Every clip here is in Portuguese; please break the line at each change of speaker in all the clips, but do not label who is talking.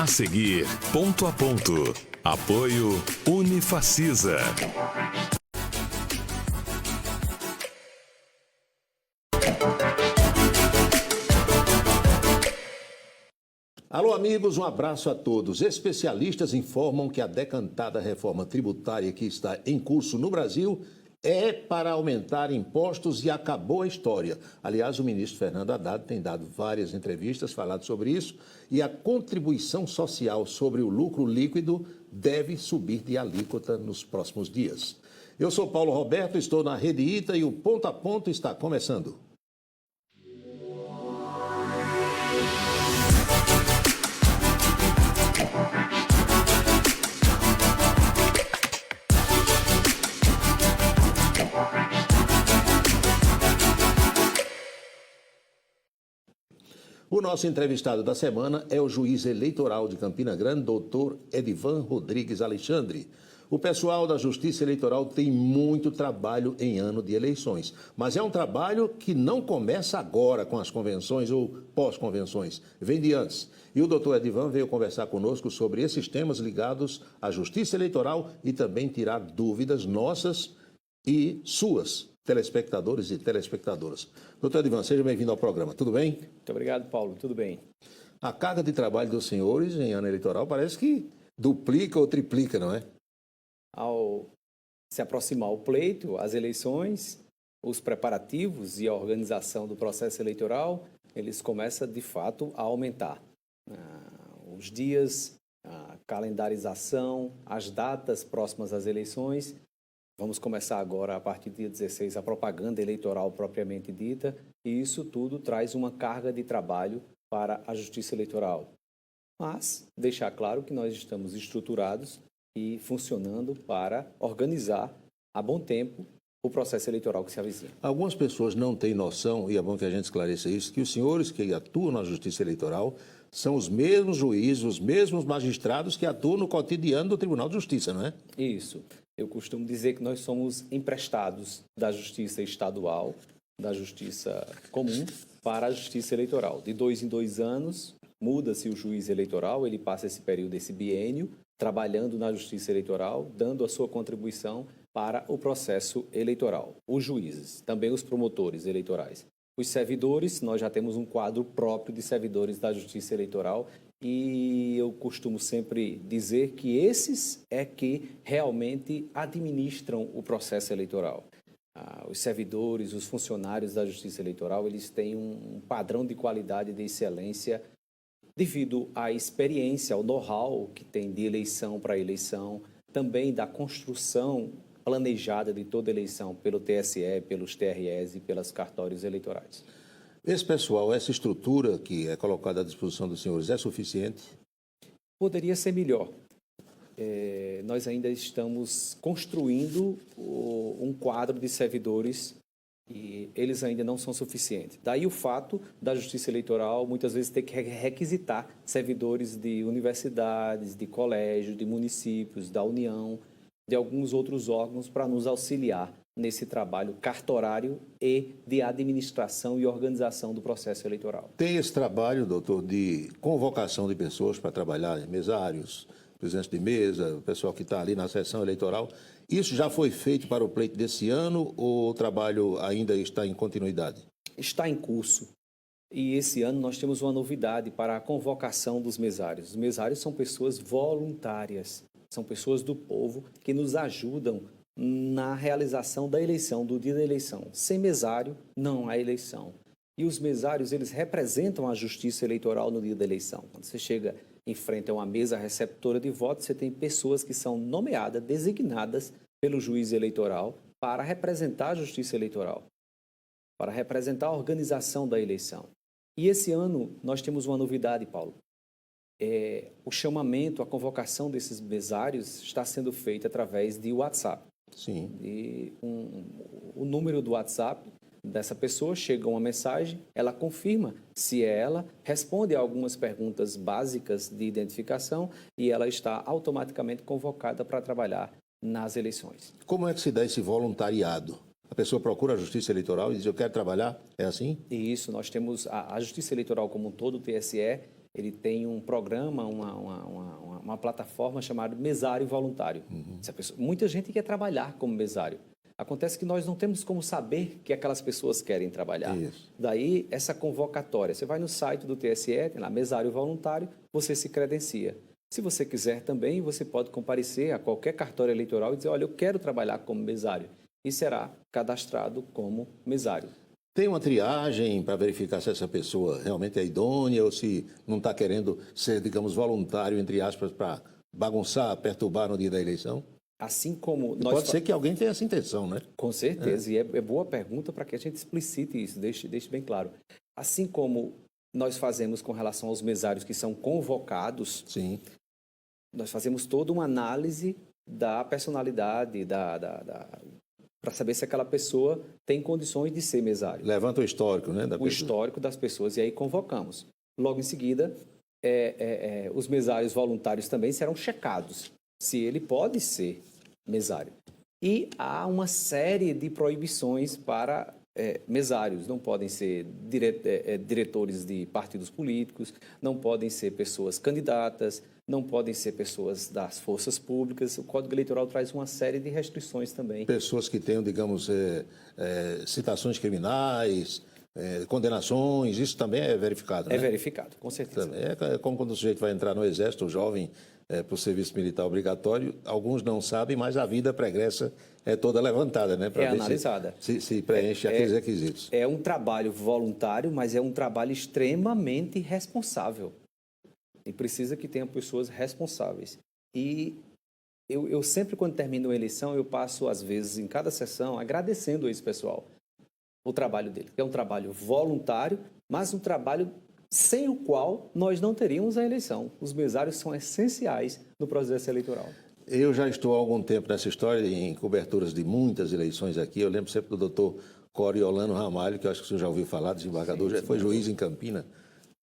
A seguir, ponto a ponto. Apoio Unifacisa.
Alô, amigos, um abraço a todos. Especialistas informam que a decantada reforma tributária que está em curso no Brasil é para aumentar impostos e acabou a história. Aliás, o ministro Fernando Haddad tem dado várias entrevistas, falado sobre isso, e a contribuição social sobre o lucro líquido deve subir de alíquota nos próximos dias. Eu sou Paulo Roberto, estou na Rede ITA e o Ponto a Ponto está começando. O nosso entrevistado da semana é o juiz eleitoral de Campina Grande, doutor Edivan Rodrigues Alexandre. O pessoal da Justiça Eleitoral tem muito trabalho em ano de eleições, mas é um trabalho que não começa agora com as convenções ou pós-convenções, vem de antes. E o doutor Edivan veio conversar conosco sobre esses temas ligados à Justiça Eleitoral e também tirar dúvidas nossas e suas, telespectadores e telespectadoras. Doutor Edivan, seja bem-vindo ao programa, tudo bem?
Muito obrigado, Paulo, tudo bem.
A carga de trabalho dos senhores em ano eleitoral parece que duplica ou triplica, não é?
Ao se aproximar o pleito, as eleições, os preparativos e a organização do processo eleitoral, eles começam, de fato, a aumentar. Os dias, a calendarização, as datas próximas às eleições. Vamos começar agora, a partir do dia 16, a propaganda eleitoral propriamente dita, e isso tudo traz uma carga de trabalho para a Justiça Eleitoral. Mas deixar claro que nós estamos estruturados e funcionando para organizar a bom tempo o processo eleitoral que se avizinha.
Algumas pessoas não têm noção, e é bom que a gente esclareça isso, que os senhores que atuam na Justiça Eleitoral são os mesmos juízes, os mesmos magistrados que atuam no cotidiano do Tribunal de Justiça, não é?
Isso. Eu costumo dizer que nós somos emprestados da Justiça Estadual, da Justiça Comum, para a Justiça Eleitoral. De 2 em 2 anos, muda-se o juiz eleitoral, ele passa esse período, esse biênio, trabalhando na Justiça Eleitoral, dando a sua contribuição para o processo eleitoral. Os juízes, também os promotores eleitorais. Os servidores, nós já temos um quadro próprio de servidores da Justiça Eleitoral e eu costumo sempre dizer que esses é que realmente administram o processo eleitoral. Os servidores, os funcionários da Justiça Eleitoral, eles têm um padrão de qualidade, de excelência, devido à experiência, ao know-how que tem de eleição para eleição, também da construção planejada de toda eleição pelo TSE, pelos TREs e pelas cartórios eleitorais.
Esse pessoal, essa estrutura que é colocada à disposição dos senhores é suficiente?
Poderia ser melhor. Nós ainda estamos construindo um quadro de servidores e eles ainda não são suficientes. Daí o fato da Justiça Eleitoral muitas vezes ter que requisitar servidores de universidades, de colégios, de municípios, da União, de alguns outros órgãos para nos auxiliar nesse trabalho cartorário e de administração e organização do processo eleitoral.
Tem esse trabalho, doutor, de convocação de pessoas para trabalhar, mesários, presidentes de mesa, o pessoal que está ali na sessão eleitoral. Isso já foi feito para o pleito desse ano ou o trabalho ainda está em continuidade?
Está em curso. E esse ano nós temos uma novidade para a convocação dos mesários. Os mesários são pessoas voluntárias, são pessoas do povo que nos ajudam na realização da eleição, do dia da eleição. Sem mesário, não há eleição. E os mesários, eles representam a Justiça Eleitoral no dia da eleição. Quando você chega em frente a uma mesa receptora de votos, você tem pessoas que são nomeadas, designadas pelo juiz eleitoral para representar a Justiça Eleitoral, para representar a organização da eleição. E esse ano nós temos uma novidade, Paulo. O chamamento, a convocação desses mesários está sendo feita através de WhatsApp.
Sim.
E o número do WhatsApp dessa pessoa, chega uma mensagem, ela confirma se é ela, responde a algumas perguntas básicas de identificação e ela está automaticamente convocada para trabalhar nas eleições.
Como é que se dá esse voluntariado? A pessoa procura a Justiça Eleitoral e diz, eu quero trabalhar, é assim?
E isso, nós temos a Justiça Eleitoral como um todo, o TSE, ele tem um programa, uma plataforma chamada Mesário Voluntário. Muita gente quer trabalhar como mesário. Acontece que nós não temos como saber que aquelas pessoas querem trabalhar.
Isso.
Daí, essa convocatória. Você vai no site do TSE, tem lá, Mesário Voluntário, você se credencia. Se você quiser também, você pode comparecer a qualquer cartório eleitoral e dizer, olha, eu quero trabalhar como mesário. E será cadastrado como mesário.
Tem uma triagem para verificar se essa pessoa realmente é idônea ou se não está querendo ser, digamos, voluntário, entre aspas, para bagunçar, perturbar no dia da eleição?
Assim como
nós... Pode ser que alguém tenha essa intenção, né?
Com certeza, e é boa pergunta para que a gente explicite isso, deixe bem claro. Assim como nós fazemos com relação aos mesários que são convocados,
sim,
nós fazemos toda uma análise da personalidade, para saber se aquela pessoa tem condições de ser mesário.
Levanta o histórico, né?
O histórico das pessoas, e aí convocamos. Logo em seguida, os mesários voluntários também serão checados, se ele pode ser mesário. E há uma série de proibições para mesários. Não podem ser diretores de partidos políticos, não podem ser pessoas candidatas, não podem ser pessoas das forças públicas. O Código Eleitoral traz uma série de restrições também.
Pessoas que tenham, digamos, citações criminais, condenações, isso também é verificado, né?
É verificado, com certeza.
É como quando o sujeito vai entrar no Exército, o jovem, para o serviço militar obrigatório, alguns não sabem, mas a vida pregressa é toda levantada, né?
É analisada.
Se preenche aqueles requisitos.
É um trabalho voluntário, mas é um trabalho extremamente responsável. E precisa que tenha pessoas responsáveis. E eu sempre, quando termino uma eleição, eu passo, às vezes, em cada sessão, agradecendo a esse pessoal o trabalho dele. É um trabalho voluntário, mas um trabalho sem o qual nós não teríamos a eleição. Os mesários são essenciais no processo eleitoral.
Eu já estou há algum tempo nessa história, em coberturas de muitas eleições aqui. Eu lembro sempre do doutor Coriolano Ramalho, que eu acho que o senhor já ouviu falar, desembargador, já foi juiz em Campina,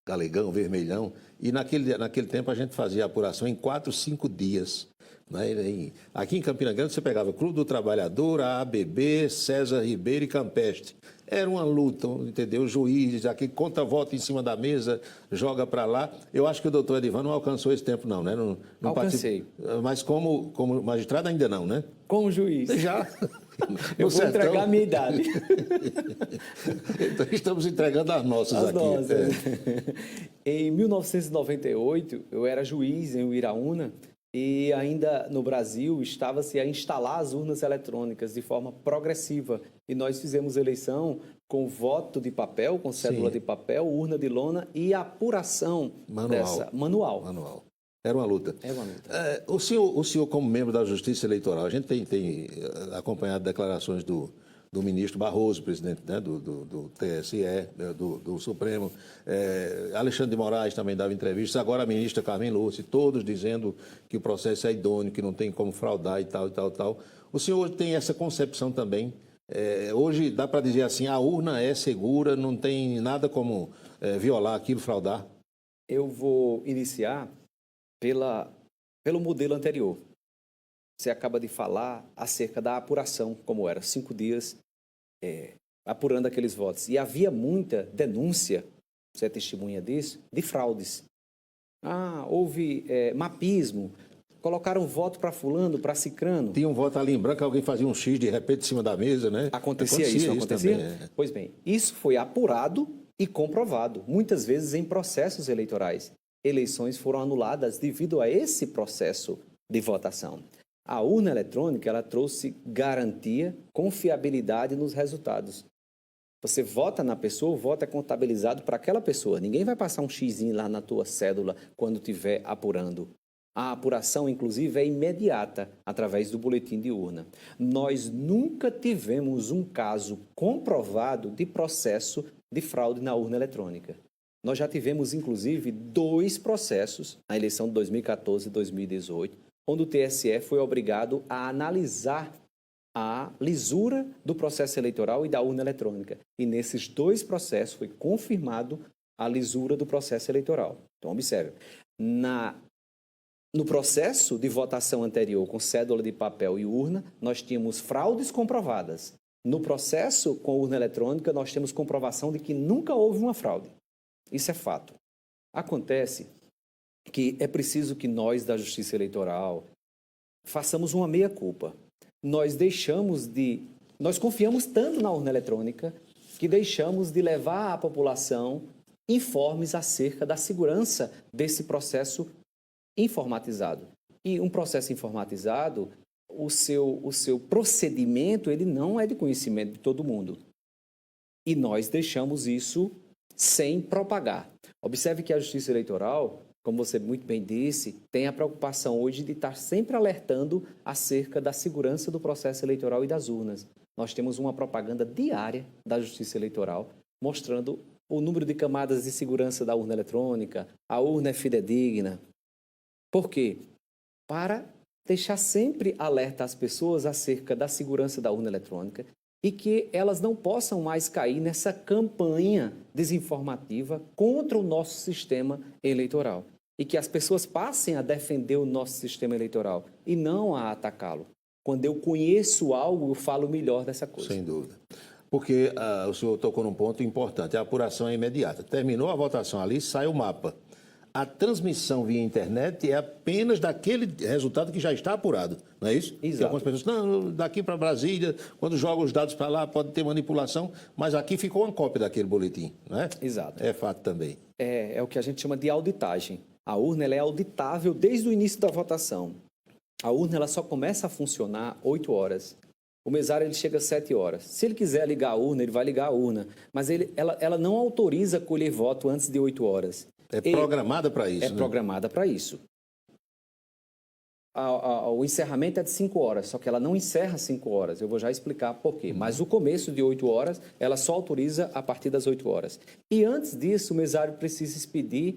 Galegão, Vermelhão. E naquele tempo a gente fazia a apuração em 4, 5 dias. Né? Aqui em Campina Grande você pegava Clube do Trabalhador, a ABB, César Ribeiro e Campestre. Era uma luta, entendeu? O juiz aqui conta voto em cima da mesa, joga para lá. Eu acho que o doutor Edivan não alcançou esse tempo não, né? Não
alcancei.
Mas como magistrado ainda não, né?
Como juiz.
Já.
Eu vou entregar a minha idade.
Então estamos entregando as nossas aqui.
Nossas. Em 1998, eu era juiz em Uiraúna e ainda no Brasil estava-se a instalar as urnas eletrônicas de forma progressiva. E nós fizemos eleição com voto de papel, com cédula de papel, urna de lona e apuração manual.
Era uma luta.
Era uma luta.
O senhor, como membro da Justiça Eleitoral, a gente tem acompanhado declarações do ministro Barroso, presidente, né, do TSE, do Supremo. Alexandre de Moraes também dava entrevistas. Agora a ministra Carmen Lúcia, todos dizendo que o processo é idôneo, que não tem como fraudar e tal, e tal, tal. O senhor tem essa concepção também? Hoje dá para dizer assim, a urna é segura, não tem nada como violar aquilo, fraudar?
Eu vou iniciar pelo modelo anterior. Você acaba de falar acerca da apuração, como era, 5 dias apurando aqueles votos. E havia muita denúncia, você é testemunha disso, de fraudes. Houve mapismo, colocaram voto para fulano, para cicrano.
Tinha um voto ali em branco, alguém fazia um X de repente em cima da mesa, né?
Acontecia isso, não acontecia? Também, Pois bem, isso foi apurado e comprovado, muitas vezes em processos eleitorais. Eleições foram anuladas devido a esse processo de votação. A urna eletrônica, ela trouxe garantia, confiabilidade nos resultados. Você vota na pessoa, o voto é contabilizado para aquela pessoa. Ninguém vai passar um xizinho lá na tua cédula quando estiver apurando. A apuração, inclusive, é imediata, através do boletim de urna. Nós nunca tivemos um caso comprovado de processo de fraude na urna eletrônica. Nós já tivemos, inclusive, 2 processos na eleição de 2014 e 2018, onde o TSE foi obrigado a analisar a lisura do processo eleitoral e da urna eletrônica. E nesses 2 processos foi confirmado a lisura do processo eleitoral. Então, observe, no processo de votação anterior com cédula de papel e urna, nós tínhamos fraudes comprovadas. No processo com urna eletrônica, nós temos comprovação de que nunca houve uma fraude. Isso é fato. Acontece que é preciso que nós, da Justiça Eleitoral, façamos uma meia-culpa. Nós confiamos tanto na urna eletrônica que deixamos de levar à população informes acerca da segurança desse processo informatizado. E um processo informatizado, o seu procedimento, ele não é de conhecimento de todo mundo. E nós deixamos isso sem propagar. Observe que a Justiça Eleitoral, como você muito bem disse, tem a preocupação hoje de estar sempre alertando acerca da segurança do processo eleitoral e das urnas. Nós temos uma propaganda diária da Justiça Eleitoral mostrando o número de camadas de segurança da urna eletrônica, a urna é fidedigna. Por quê? Para deixar sempre alerta às pessoas acerca da segurança da urna eletrônica e que elas não possam mais cair nessa campanha desinformativa contra o nosso sistema eleitoral. E que as pessoas passem a defender o nosso sistema eleitoral e não a atacá-lo. Quando eu conheço algo, eu falo melhor dessa coisa.
Sem dúvida. Porque o senhor tocou num ponto importante, a apuração é imediata. Terminou a votação ali, sai o mapa. A transmissão via internet é apenas daquele resultado que já está apurado, não é isso?
Exato.
Porque algumas pessoas, não, daqui para Brasília, quando joga os dados para lá, pode ter manipulação, mas aqui ficou uma cópia daquele boletim, não é?
Exato.
É fato também.
É o que a gente chama de auditagem. A urna ela é auditável desde o início da votação. A urna ela só começa a funcionar 8 horas. O mesário ele chega às 7 horas. Se ele quiser ligar a urna, ele vai ligar a urna. Mas ela não autoriza colher voto antes de 8 horas.
É programada para isso,
É programada para isso. O encerramento é de 5 horas, só que ela não encerra 5 horas. Eu vou já explicar por quê. Mas o começo de 8 horas, ela só autoriza a partir das 8 horas. E antes disso, o mesário precisa expedir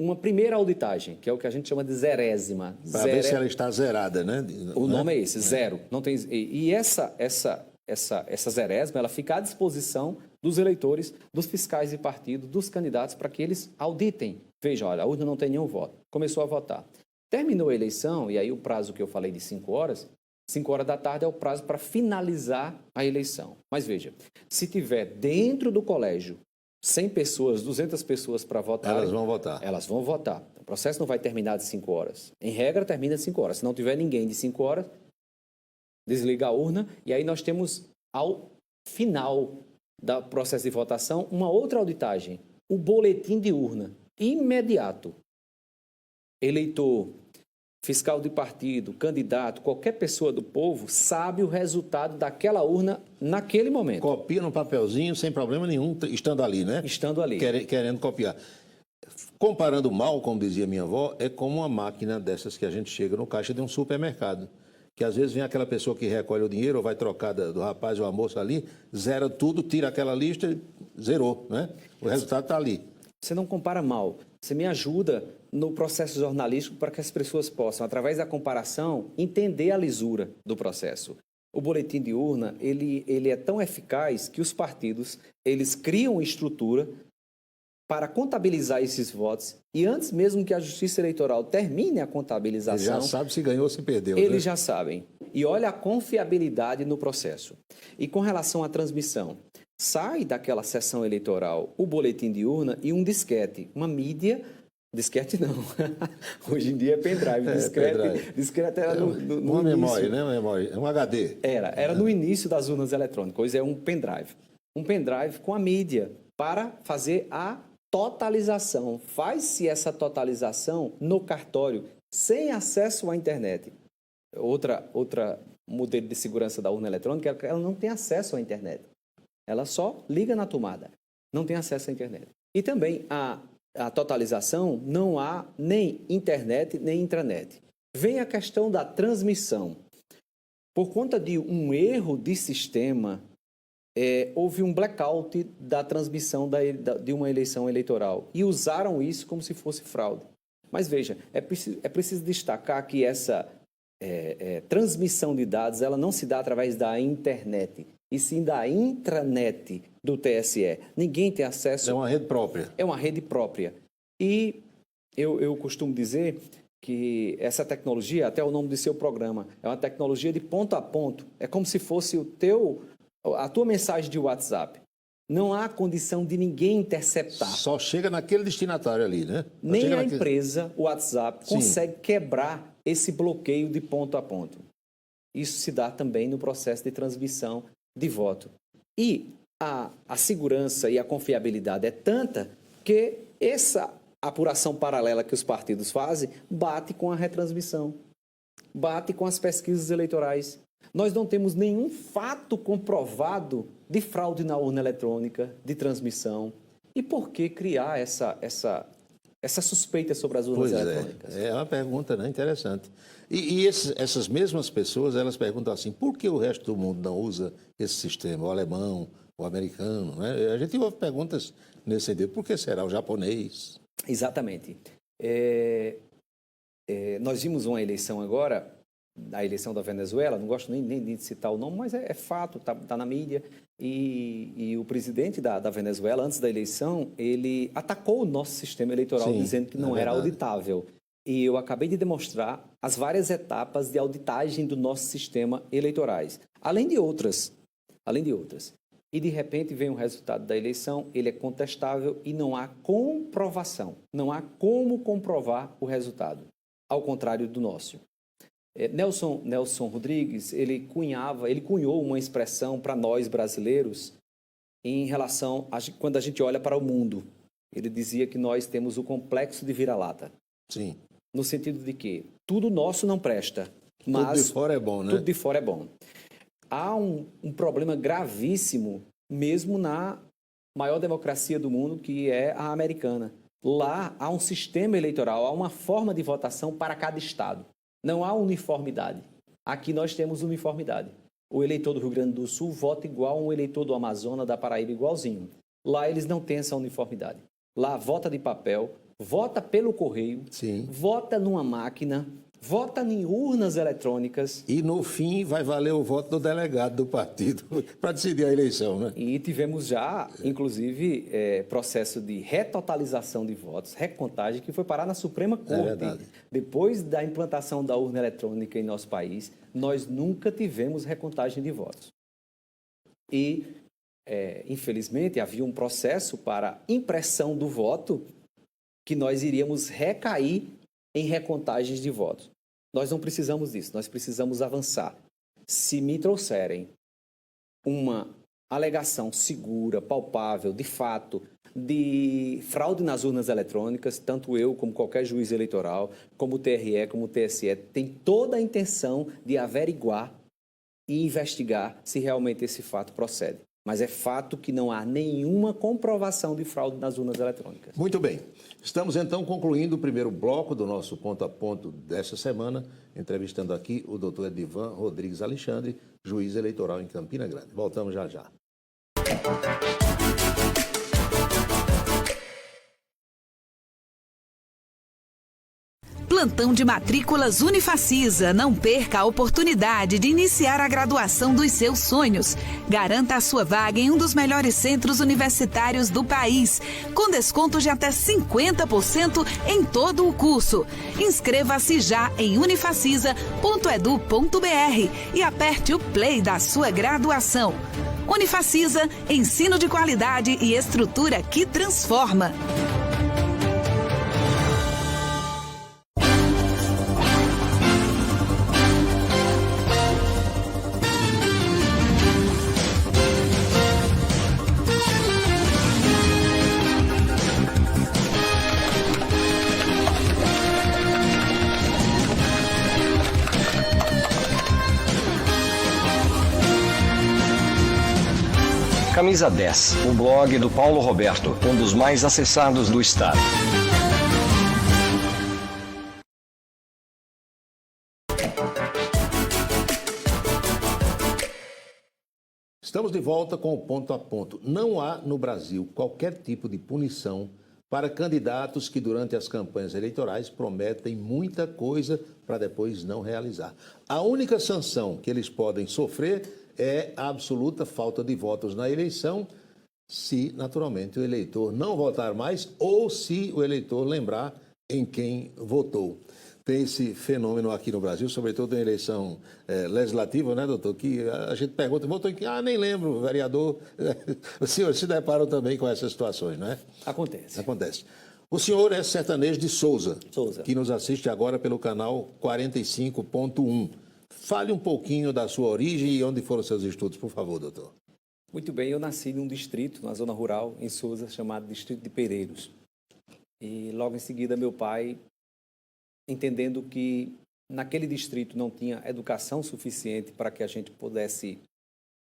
uma primeira auditagem, que é o que a gente chama de zerésima.
Para ver se ela está zerada, né?
O nome é esse, zero. Não tem, e essa zerésima, ela fica à disposição dos eleitores, dos fiscais de partido, dos candidatos, para que eles auditem. Veja, olha, a urna não tem nenhum voto. Começou a votar. Terminou a eleição, e aí o prazo que eu falei de 5 horas, 5 horas da tarde é o prazo para finalizar a eleição. Mas veja, se tiver dentro do colégio 100 pessoas, 200 pessoas para votar...
Elas vão votar.
Elas vão votar. O processo não vai terminar de 5 horas. Em regra, termina de 5 horas. Se não tiver ninguém de 5 horas, desliga a urna. E aí nós temos, ao final do processo de votação, uma outra auditagem. O boletim de urna. Imediato. Eleitor, fiscal de partido, candidato, qualquer pessoa do povo sabe o resultado daquela urna naquele momento.
Copia no papelzinho sem problema nenhum, estando ali, né?
Estando ali.
Querendo copiar. Comparando mal, como dizia minha avó, é como uma máquina dessas que a gente chega no caixa de um supermercado. Que às vezes vem aquela pessoa que recolhe o dinheiro ou vai trocar do rapaz ou a moça ali, zera tudo, tira aquela lista e zerou, né? O resultado está ali.
Você não compara mal. Você me ajuda no processo jornalístico para que as pessoas possam, através da comparação, entender a lisura do processo. O boletim de urna, ele é tão eficaz que os partidos, eles criam estrutura para contabilizar esses votos e antes mesmo que a Justiça Eleitoral termine a contabilização...
Ele já sabe se ganhou ou se perdeu.
Eles
né?
já sabem. E olha a confiabilidade no processo. E com relação à transmissão, sai daquela sessão eleitoral o boletim de urna e um disquete, uma mídia... Disquete não. Hoje em dia é pendrive. Disquete era no
uma memória,
início.
né? Uma memória. Um HD.
Era no início das urnas eletrônicas. Hoje é um pendrive. Um pendrive com a mídia para fazer a totalização. Faz-se essa totalização no cartório, sem acesso à internet. Outra modelo de segurança da urna eletrônica é que ela não tem acesso à internet. Ela só liga na tomada. Não tem acesso à internet. E também a totalização não há nem internet nem intranet. Vem a questão da transmissão. Por conta de um erro de sistema, houve um blackout da transmissão de uma eleição eleitoral e usaram isso como se fosse fraude. Mas veja, é preciso destacar que essa transmissão de dados ela não se dá através da internet, e sim da intranet do TSE. Ninguém tem acesso...
É uma rede própria.
É uma rede própria. E eu costumo dizer que essa tecnologia, até o nome do seu programa, é uma tecnologia de ponto a ponto. É como se fosse a tua mensagem de WhatsApp. Não há condição de ninguém interceptar.
Só chega naquele destinatário ali, né?
Nem a empresa, o WhatsApp,
Sim,
consegue quebrar esse bloqueio de ponto a ponto. Isso se dá também no processo de transmissão de voto. E a segurança e a confiabilidade é tanta que essa apuração paralela que os partidos fazem bate com a retransmissão, bate com as pesquisas eleitorais. Nós não temos nenhum fato comprovado de fraude na urna eletrônica, de transmissão. E por que criar essa suspeita sobre as urnas eletrônicas?
É uma pergunta, né, interessante. E essas mesmas pessoas, elas perguntam assim, por que o resto do mundo não usa esse sistema, o alemão, o americano, né? A gente ouve perguntas nesse sentido, por que será o japonês?
Exatamente. Nós vimos uma eleição agora, a eleição da Venezuela, não gosto nem de citar o nome, mas é fato, está na mídia, e o presidente da Venezuela, antes da eleição, ele atacou o nosso sistema eleitoral,
Sim,
dizendo que não era auditável. E eu acabei de demonstrar as várias etapas de auditagem do nosso sistema eleitorais, além de outras. E, de repente, vem o resultado da eleição, ele é contestável e não há comprovação, não há como comprovar o resultado, ao contrário do nosso. Nelson Rodrigues, ele cunhou uma expressão para nós brasileiros em relação a quando a gente olha para o mundo. Ele dizia que nós temos o complexo de vira-lata.
Sim.
No sentido de que tudo nosso não presta, mas
tudo de fora é bom, né?
Tudo de fora é bom. Há um problema gravíssimo, mesmo na maior democracia do mundo, que é a americana. Lá há um sistema eleitoral, há uma forma de votação para cada estado. Não há uniformidade. Aqui nós temos uniformidade. O eleitor do Rio Grande do Sul vota igual a um eleitor do Amazonas, da Paraíba, igualzinho. Lá eles não têm essa uniformidade. Lá vota de papel, vota pelo correio,
Sim,
vota numa máquina, vota em urnas eletrônicas.
e no fim vai valer o voto do delegado do partido para decidir a eleição, né?
E tivemos já, inclusive, processo de retotalização de votos, recontagem, que foi parar na Suprema Corte.
verdade.
Depois da implantação da urna eletrônica em nosso país, nós nunca tivemos recontagem de votos. E, infelizmente, havia um processo para impressão do voto que nós iríamos recair em recontagens de votos. Nós não precisamos disso, nós precisamos avançar. Se me trouxerem uma alegação segura, palpável, de fato, de fraude nas urnas eletrônicas, tanto eu como qualquer juiz eleitoral, como o TRE, como o TSE, tem toda a intenção de averiguar e investigar se realmente esse fato procede. Mas é fato que não há nenhuma comprovação de fraude nas urnas eletrônicas.
Muito bem. Estamos, então, concluindo o primeiro bloco do nosso ponto a ponto desta semana, entrevistando aqui o doutor Edivan Rodrigues Alexandre, juiz eleitoral em Campina Grande. Voltamos já já.
Plantão de matrículas Unifacisa. Não perca a oportunidade de iniciar a graduação dos seus sonhos. Garanta a sua vaga em um dos melhores centros universitários do país, com desconto de até 50% em todo o curso. Inscreva-se já em unifacisa.edu.br e aperte o play da sua graduação. Unifacisa, ensino de qualidade e estrutura que transforma.
Camisa 10, o blog do Paulo Roberto, um dos mais acessados do estado.
Estamos de volta com o ponto a ponto. Não há no Brasil qualquer tipo de punição para candidatos que durante as campanhas eleitorais prometem muita coisa para depois não realizar. A única sanção que eles podem sofrer é a absoluta falta de votos na eleição, se, naturalmente, o eleitor não votar mais ou se o eleitor lembrar em quem votou. tem esse fenômeno aqui no Brasil, sobretudo em eleição legislativa, né, doutor? Que a gente pergunta, votou em quem? Ah, nem lembro, vereador. Os senhores se deparam também com essas situações, não é?
Acontece.
Acontece. O senhor é sertanejo de Souza,
Souza.
que nos assiste agora pelo canal 45.1. Fale um pouquinho da sua origem e onde foram seus estudos, por favor, doutor.
Muito bem, eu nasci num distrito, na zona rural, em Souza, chamado Distrito de Pereiros. E logo em seguida meu pai, entendendo que naquele distrito não tinha educação suficiente para que a gente pudesse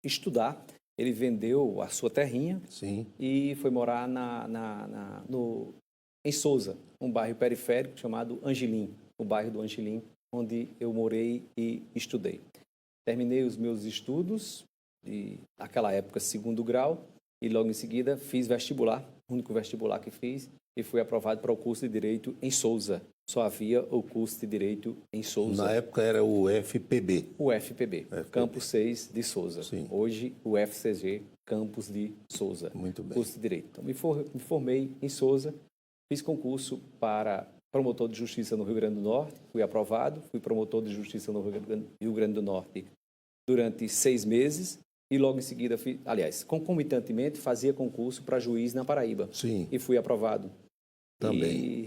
estudar, ele vendeu a sua terrinha.
Sim.
E foi morar em Souza, um bairro periférico chamado Angelim, o bairro do Angelim, onde eu morei e estudei. Terminei os meus estudos, naquela época, 2º grau, e logo em seguida fiz vestibular, o único vestibular que fiz, e fui aprovado para o curso de Direito em Souza. Só havia o curso de Direito em Souza.
Na época era o FPB.
O FPB, Campus 6 de Souza.
Sim.
Hoje, o FCG, Campus de Souza.
Muito bem.
Curso de Direito. Então, me formei em Souza, fiz concurso para promotor de justiça no Rio Grande do Norte, fui aprovado, fui promotor de justiça no Rio Grande do Norte durante 6 meses e logo em seguida, concomitantemente, fazia concurso para juiz na Paraíba.
Sim.
E fui aprovado.
Também.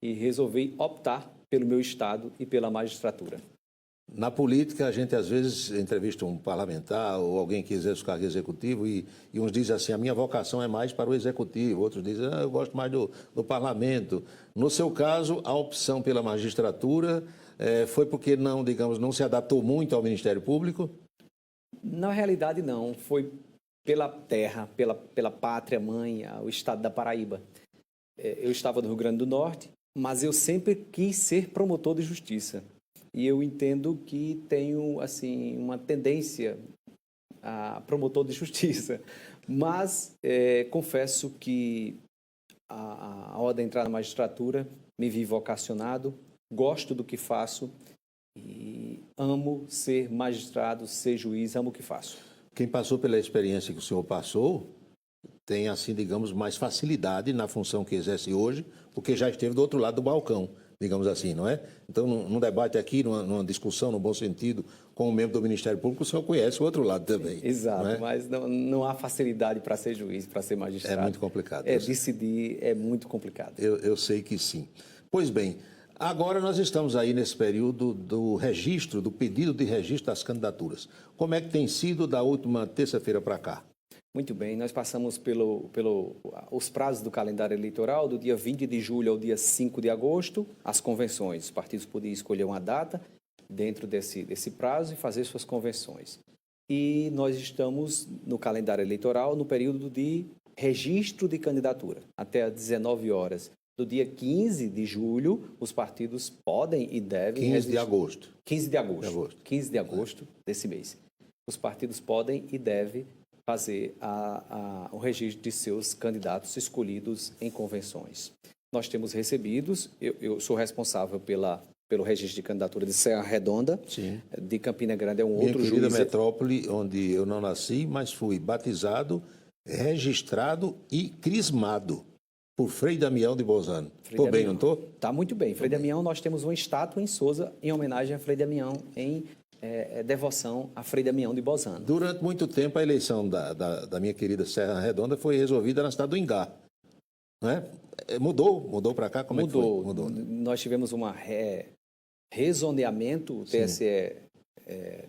E resolvi optar pelo meu estado e pela magistratura.
Na política, a gente às vezes entrevista um parlamentar ou alguém que exerce o cargo executivo e uns dizem assim, a minha vocação é mais para o executivo, outros dizem, eu gosto mais do parlamento. No seu caso, a opção pela magistratura foi porque não se adaptou muito ao Ministério Público?
Na realidade, não. Foi pela terra, pela pátria mãe, o estado da Paraíba. Eu estava no Rio Grande do Norte, mas eu sempre quis ser promotor de justiça. E eu entendo que tenho, assim, uma tendência a promotor de justiça. Mas confesso que a hora de entrar na magistratura me vi vocacionado, gosto do que faço e amo ser magistrado, ser juiz, amo o que faço.
Quem passou pela experiência que o senhor passou tem, assim, digamos, mais facilidade na função que exerce hoje, porque já esteve do outro lado do balcão, digamos assim, não é? Então, num debate aqui, numa discussão, no bom sentido, com um membro do Ministério Público, o senhor conhece o outro lado também.
Exato,
não é?
mas não há facilidade para ser juiz, para ser magistrado.
É muito complicado.
Decidir é muito complicado.
Eu sei que sim. Pois bem, agora nós estamos aí nesse período do registro, do pedido de registro das candidaturas. Como é que tem sido da última terça-feira para cá?
Muito bem, nós passamos os prazos do calendário eleitoral, do dia 20 de julho ao dia 5 de agosto, as convenções. Os partidos podiam escolher uma data dentro desse prazo e fazer suas convenções. E nós estamos no calendário eleitoral no período de registro de candidatura, até às 19 horas. Do dia 15 de julho, os partidos podem e devem...
15 de agosto.
15 de agosto. 15 de agosto desse mês. Os partidos podem e devem fazer o registro de seus candidatos escolhidos em convenções. Nós temos recebidos, eu sou responsável pelo registro de candidatura de Serra Redonda,
Sim.
De Campina Grande é um
Minha
outro
querida
juiz.
metrópole, onde eu não nasci, mas fui batizado, registrado e crismado por Frei Damião de Bozano. Estou bem, não estou?
Está muito bem. Frei Damião, nós temos uma estátua em Souza em homenagem a Frei Damião, em devoção a Frei Damião de Bozano.
Durante muito tempo, a eleição da minha querida Serra Redonda foi resolvida na cidade do Ingá. Não é? Mudou para cá? Como é que foi? Mudou.
Nós tivemos um rezoneamento, o TSE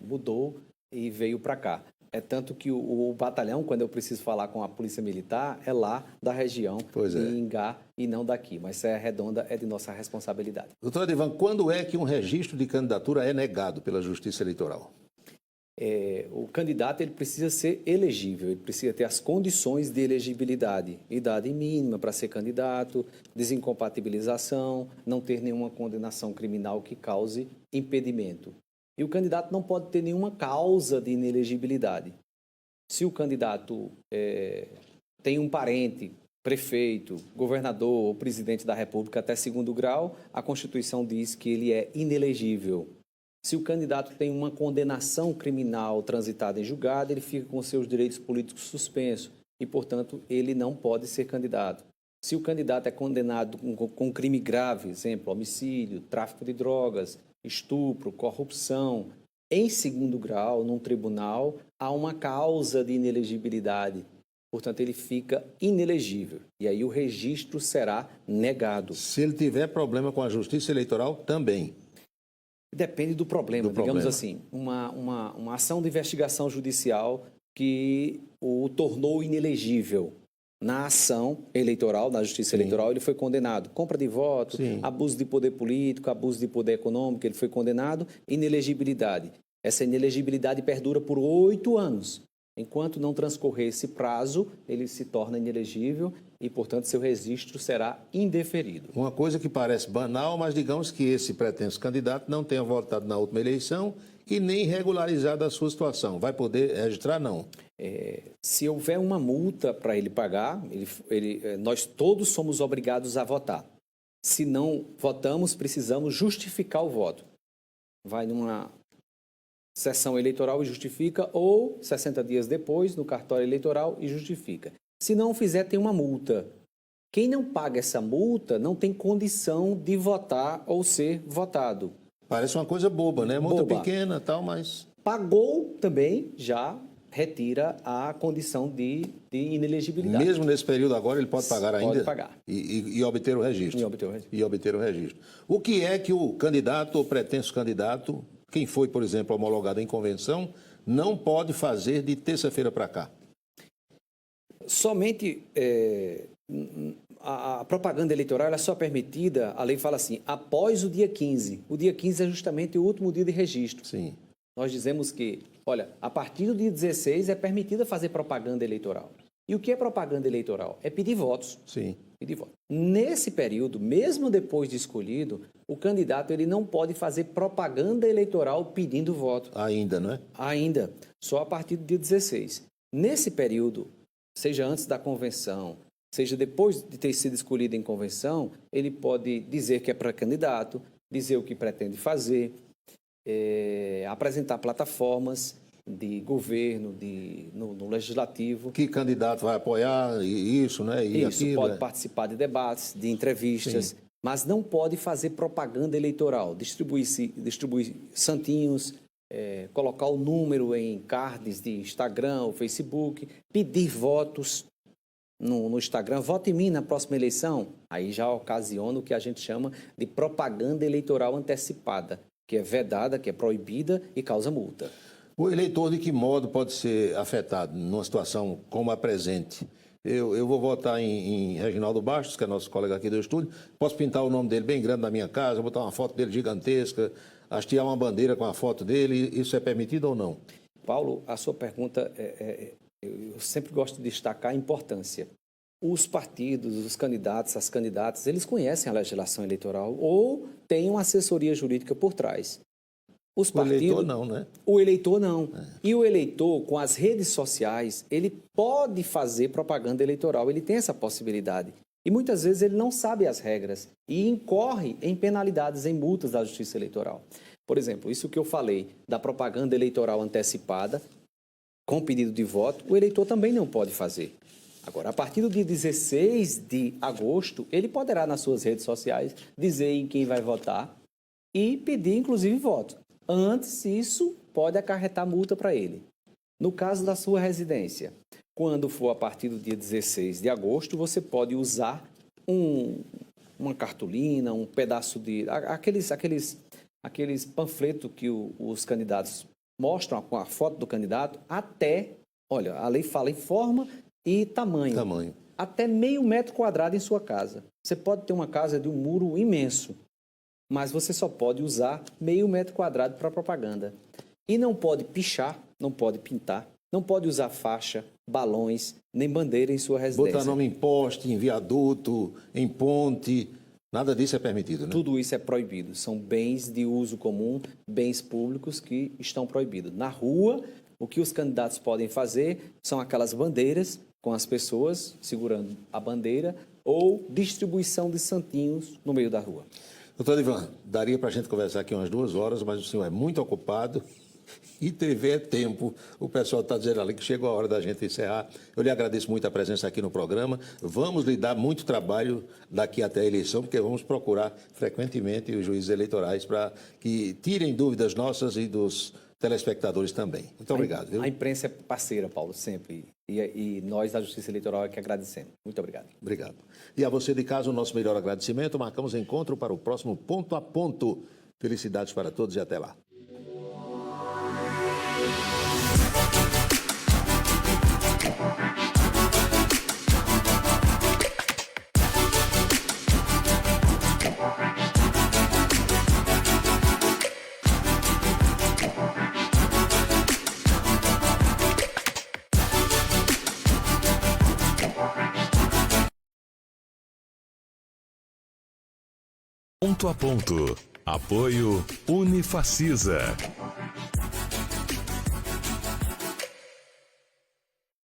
mudou e veio para cá. É tanto que o batalhão, quando eu preciso falar com a Polícia Militar, é lá da região, em Ingá, e não daqui. Mas Serra Redonda é de nossa responsabilidade.
Doutor Edivan, quando é que um registro de candidatura é negado pela Justiça Eleitoral?
O candidato ele precisa ser elegível, ele precisa ter as condições de elegibilidade, idade mínima para ser candidato, desincompatibilização, não ter nenhuma condenação criminal que cause impedimento. E o candidato não pode ter nenhuma causa de inelegibilidade. Se o candidato tem um parente, prefeito, governador ou presidente da República até 2º grau, a Constituição diz que ele é inelegível. Se o candidato tem uma condenação criminal transitada em julgado, ele fica com seus direitos políticos suspensos e, portanto, ele não pode ser candidato. Se o candidato é condenado com crime grave, exemplo, homicídio, tráfico de drogas, estupro, corrupção, em segundo grau, num tribunal, há uma causa de inelegibilidade. Portanto, ele fica inelegível. E aí o registro será negado.
Se ele tiver problema com a Justiça Eleitoral, também.
Depende do problema, digamos assim. Uma ação de investigação judicial que o tornou inelegível. Na ação eleitoral, na Justiça Eleitoral, ele foi condenado. Compra de voto, abuso de poder político, abuso de poder econômico, ele foi condenado. Inelegibilidade. Essa inelegibilidade perdura por 8 anos. Enquanto não transcorrer esse prazo, ele se torna inelegível e, portanto, seu registro será indeferido.
Uma coisa que parece banal, mas digamos que esse pretenso candidato não tenha votado na última eleição e nem regularizado a sua situação. Vai poder registrar? Não.
Se houver uma multa para ele pagar, nós todos somos obrigados a votar. Se não votamos, precisamos justificar o voto. Vai numa sessão eleitoral e justifica, ou 60 dias depois, no cartório eleitoral e justifica. Se não fizer, tem uma multa. Quem não paga essa multa não tem condição de votar ou ser votado.
Parece uma coisa boba, né? Multa
Boba.
pequena e tal, mas...
Pagou também, já retira a condição de inelegibilidade.
Mesmo nesse período agora, ele pode pagar ainda?
Pode pagar.
E obter o registro.
E obter o registro.
O que é que o candidato ou pretenso candidato, quem foi, por exemplo, homologado em convenção, não pode fazer de terça-feira para cá?
Somente a propaganda eleitoral ela é só permitida, a lei fala assim, após o dia 15. O dia 15 é justamente o último dia de registro.
Sim.
Nós dizemos que, olha, a partir do dia 16 é permitida fazer propaganda eleitoral. E o que é propaganda eleitoral? É pedir votos.
Sim.
Pedir votos. Nesse período, mesmo depois de escolhido, o candidato ele não pode fazer propaganda eleitoral pedindo voto.
Ainda, não é?
Ainda. Só a partir do dia 16. Nesse período, seja antes da convenção, seja depois de ter sido escolhido em convenção, ele pode dizer que é pré-candidato, dizer o que pretende fazer, apresentar plataformas de governo, no legislativo.
Que candidato vai apoiar isso, né? E
isso,
aquilo,
pode participar de debates, de entrevistas,
Sim.
mas não pode fazer propaganda eleitoral, distribuir santinhos, colocar o número em cards de Instagram ou Facebook, pedir votos no Instagram, vote em mim na próxima eleição, aí já ocasiona o que a gente chama de propaganda eleitoral antecipada, que é vedada, que é proibida e causa multa.
O eleitor de que modo pode ser afetado numa situação como a presente? Eu vou votar em Reginaldo Bastos, que é nosso colega aqui do estúdio, posso pintar o nome dele bem grande na minha casa, botar uma foto dele gigantesca, hastear uma bandeira com a foto dele, isso é permitido ou não?
Paulo, a sua pergunta, eu sempre gosto de destacar a importância. Os partidos, os candidatos, as candidatas, eles conhecem a legislação eleitoral ou têm uma assessoria jurídica por trás. Os partidos,
o eleitor não, né?
O eleitor não. E o eleitor, com as redes sociais, ele pode fazer propaganda eleitoral, ele tem essa possibilidade. E muitas vezes ele não sabe as regras e incorre em penalidades, em multas da Justiça Eleitoral. Por exemplo, isso que eu falei da propaganda eleitoral antecipada, com pedido de voto, o eleitor também não pode fazer. Agora, a partir do dia 16 de agosto, ele poderá, nas suas redes sociais, dizer em quem vai votar e pedir, inclusive, voto. Antes, isso pode acarretar multa para ele. No caso da sua residência, quando for a partir do dia 16 de agosto, você pode usar uma cartolina, um pedaço de... Aqueles panfletos que os candidatos mostram com a foto do candidato até... Olha, a lei fala em forma e tamanho. Até meio metro quadrado em sua casa. Você pode ter uma casa de um muro imenso, mas você só pode usar meio metro quadrado para propaganda. E não pode pichar, não pode pintar, não pode usar faixa, balões, nem bandeira em sua residência.
Botar nome em poste, em viaduto, em ponte, nada disso é permitido, né?
Tudo isso é proibido. São bens de uso comum, bens públicos que estão proibidos. Na rua, o que os candidatos podem fazer são aquelas bandeiras com as pessoas segurando a bandeira ou distribuição de santinhos no meio da rua.
Doutor Edivan, daria para a gente conversar aqui umas 2 horas, mas o senhor é muito ocupado E TV é tempo. O pessoal está dizendo ali que chegou a hora da gente encerrar. Eu lhe agradeço muito a presença aqui no programa. Vamos lhe dar muito trabalho daqui até a eleição, porque vamos procurar frequentemente os juízes eleitorais para que tirem dúvidas nossas e dos telespectadores também. Muito obrigado. Viu?
A imprensa é parceira, Paulo, sempre. E nós da Justiça Eleitoral é que agradecemos. Muito obrigado.
Obrigado. E a você de casa, o nosso melhor agradecimento. Marcamos encontro para o próximo Ponto a Ponto. Felicidades para todos e até lá.
Ponto a Ponto. Apoio Unifacisa.